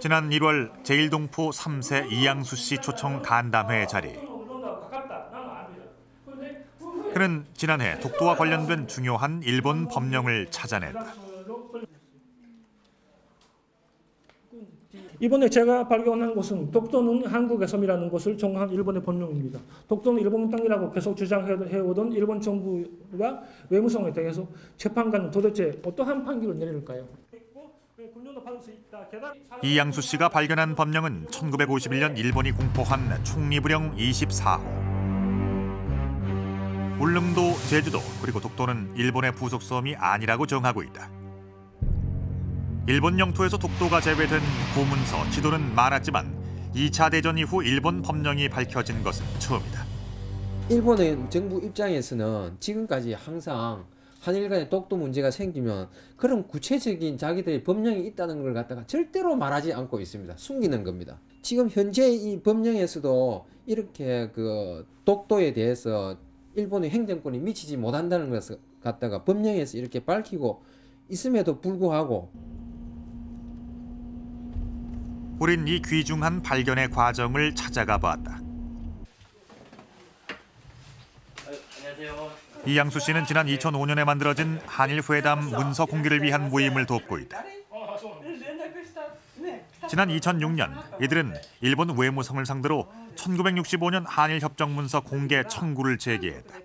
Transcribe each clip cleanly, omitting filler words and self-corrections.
지난 1월 제1동포 3세 이양수 씨 초청 간담회 자리. 그는 지난해 독도와 관련된 중요한 일본 법령을 찾아냈다. 이번에 제가 발견한 것은 독도는 한국의 섬이라는 것을 정한 일본의 법령입니다. 독도는 일본 땅이라고 계속 주장해오던 일본 정부와 외무성에 대해서 재판관은 도대체 어떠한 판결을 내릴까요? 이양수 씨가 발견한 법령은 1951년 일본이 공포한 총리부령 24호. 울릉도, 제주도 그리고 독도는 일본의 부속섬이 아니라고 정하고 있다. 일본 영토에서 독도가 제외된 고문서, 지도는 많았지만 2차 대전 이후 일본 법령이 밝혀진 것은 처음이다. 일본의 정부 입장에서는 지금까지 항상 한일 간의 독도 문제가 생기면 그런 구체적인 자기들의 법령이 있다는 걸 갖다가 절대로 말하지 않고 있습니다. 숨기는 겁니다. 지금 현재 이 법령에서도 이렇게 그 독도에 대해서 일본의 행정권이 미치지 못한다는 것을 갖다가 법령에서 이렇게 밝히고 있음에도 불구하고 우린 이 귀중한 발견의 과정을 찾아가 봤다. 안녕하세요. 이양수 씨는 지난 2005년에 만들어진 한일 회담 문서 공개를 위한 모임을 돕고 있다. 지난 2006년 이들은 일본 외무성을 상대로 1965년 한일 협정 문서 공개 청구를 제기했다.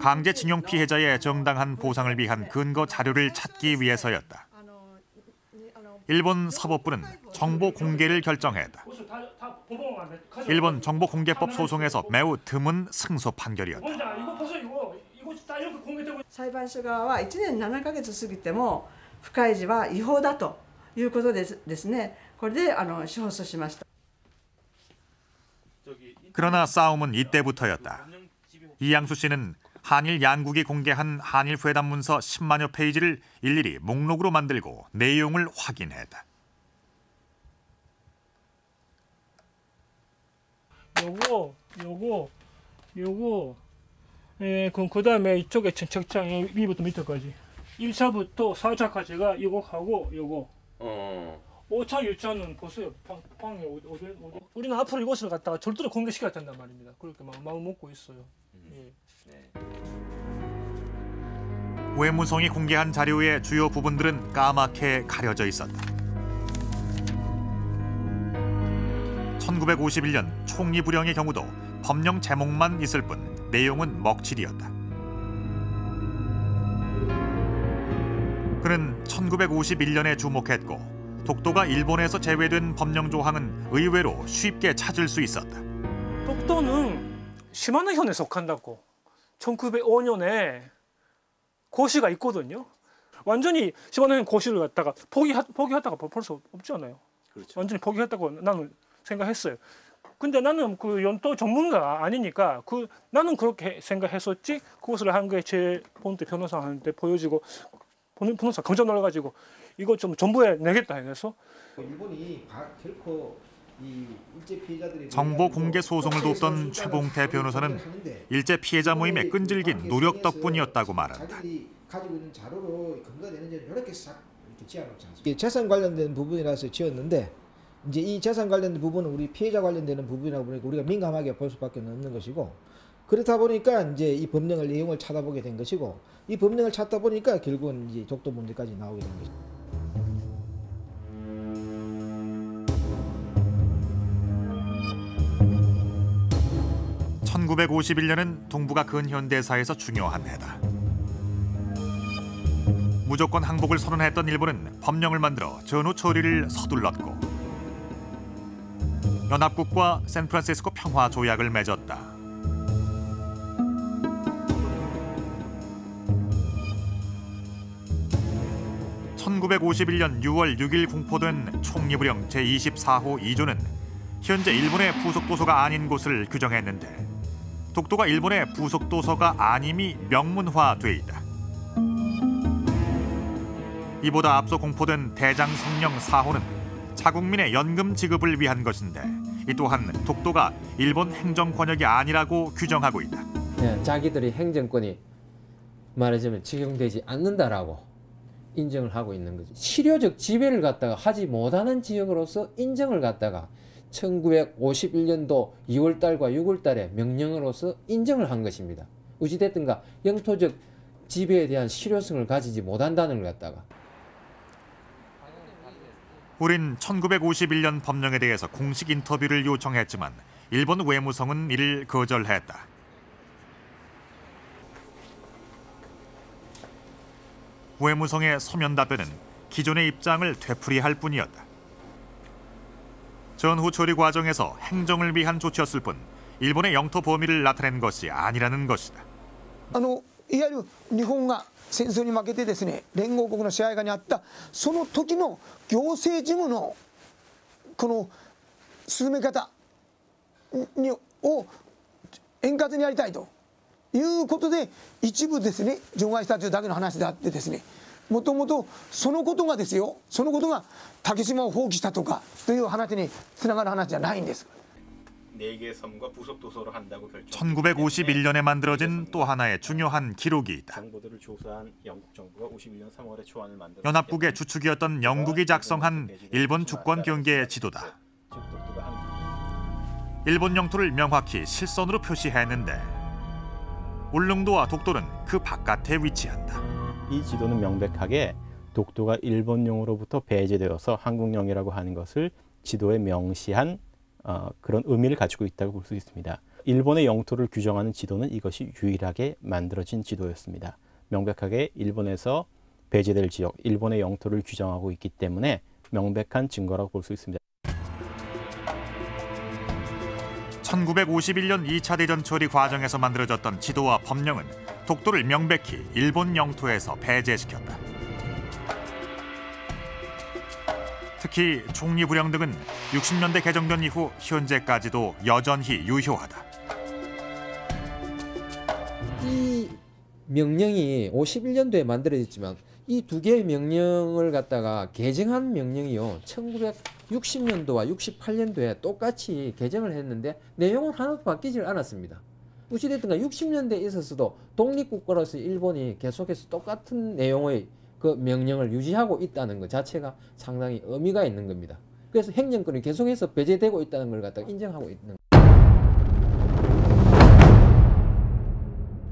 강제징용 피해자의 정당한 보상을 위한 근거 자료를 찾기 위해서였다. 일본 사법부는 정보 공개를 결정했다. 일본 정보공개법 소송에서 매우 드문 승소 판결이었다. 裁判所側は1年7ヶ月過ぎても不開示は違法だということですね。これで司法訴しました。 그러나 싸움은 이때부터였다. 이양수 씨는 한일 양국이 공개한 한일 회담 문서 10만여 페이지를 일일이 목록으로 만들고 내용을 확인했다. 요거 그럼 그다음에 이쪽에 책장 위부터 밑에까지 1차부터 4차까지가 이거하고 요거 5차, 6차는 보세요. 방이 어디? 우리는 앞으로 이것을 갖다가 절대로 공개시켜야 된단 말입니다. 그렇게 마음 먹고 있어요. 예. 네. 외무성이 공개한 자료의 주요 부분들은 까맣게 가려져 있었다. 1951년 총리부령의 경우도 법령 제목만 있을 뿐 내용은 먹칠이었다. 그는 1951년에 주목했고 독도가 일본에서 제외된 법령 조항은 의외로 쉽게 찾을 수 있었다. 독도는 시마나현에 속한다고 1905년에 고시가 있거든요. 완전히 시마나현 고시를 갖다가 포기했다가 볼 수 없지 않아요. 그렇죠. 완전히 포기했다고 나는 생각했어요. 근데 나는 그 연도 전문가가 아니니까 나는 그렇게 생각했었지. 그것을 한 게 제 본때 변호사한테 보여지고 변호사 검정 넣어가지고 이거 좀 정부에 내겠다 해서 일본이 결코 이 일제 피해자들이 정보 공개 소송을 돕던 최봉태 변호사는 일제 피해자 모임의 끈질긴 노력 덕분이었다고 말한다. 자기들이 가지고 있는 자료로 근거되는지 이렇게 싹 이렇게 지어놓지 않습니까? 재산 관련된 부분이라서 지었는데 이제 이 재산 관련된 부분은 우리 피해자 관련되는 부분이라고 보니까 우리가 민감하게 볼 수밖에 없는 것이고 그렇다 보니까 이제 이 법령을 내용을 찾아보게 된 것이고 이 법령을 찾다 보니까 결국은 이제 독도 문제까지 나오게 된 것이죠. (1951년은) 동북아 근현대사에서 중요한 해다. 무조건 항복을 선언했던 일본은 법령을 만들어 전후 처리를 서둘렀고 연합국과 샌프란시스코 평화 조약을 맺었다. 1951년 6월 6일 공포된 총리부령 제24호 2조는 현재 일본의 부속도서가 아닌 곳을 규정했는데 독도가 일본의 부속도서가 아님이 명문화돼 있다. 이보다 앞서 공포된 대장성령 4호는 자국민의 연금 지급을 위한 것인데 이 또한 독도가 일본 행정 권역이 아니라고 규정하고 있다. 자기들의 행정권이 말하자면 적용되지 않는다라고 인정을 하고 있는 거죠. 실효적 지배를 갖다가 하지 못하는 지역으로서 인정을 갖다가 1951년도 2월 달과 6월 달에 명령으로서 인정을 한 것입니다. 어찌됐든가 영토적 지배에 대한 실효성을 가지지 못한다는 걸 갖다가. 우린 1951년 법령에 대해서 공식 인터뷰를 요청했지만 일본 외무성은 이를 거절했다. 외무성의 서면 답변은 기존의 입장을 되풀이할 뿐이었다. 전후 처리 과정에서 행정을 위한 조치였을 뿐 일본의 영토 범위를 나타낸 것이 아니라는 것이다. いわゆる日本が戦争に負けてですね、連合国の支配下にあったその時の行政事務のこの進め方を円滑にやりたいということで一部ですね除外したというだけの話であってですね、もともとそのことがですよ、そのことが竹島を放棄したとかという話につながる話じゃないんです。 1951년에 만들어진 또 하나의 중요한 기록이 있다. 연합국의 주축이었던 영국이 작성한 일본 주권 경계 지도다. 일본 영토를 명확히 실선으로 표시했는데 울릉도와 독도는 그 바깥에 위치한다. 이 지도는 명백하게 독도가 일본령으로부터 배제되어서 한국령이라고 하는 것을 지도에 명시한 그런 의미를 가지고 있다고 볼 수 있습니다. 일본의 영토를 규정하는 지도는 이것이 유일하게 만들어진 지도였습니다. 명백하게 일본에서 배제될 지역, 일본의 영토를 규정하고 있기 때문에 명백한 증거라고 볼 수 있습니다. 1951년 2차 대전 처리 과정에서 만들어졌던 지도와 법령은 독도를 명백히 일본 영토에서 배제시켰다. 특히 총리부령 등은 60년대 개정된 이후 현재까지도 여전히 유효하다. 이 명령이 51년도에 만들어졌지만 이 두 개의 명령을 갖다가 개정한 명령이요 1960년도와 68년도에 똑같이 개정을 했는데 내용은 하나도 바뀌질 않았습니다. 어찌됐든가 60년대에 있어서도 독립국가로서 일본이 계속해서 똑같은 내용의 그 명령을 유지하고 있다는 것 자체가 상당히 의미가 있는 겁니다. 그래서 행정권이 계속해서 배제되고 있다는 걸 갖다가 인정하고 있는.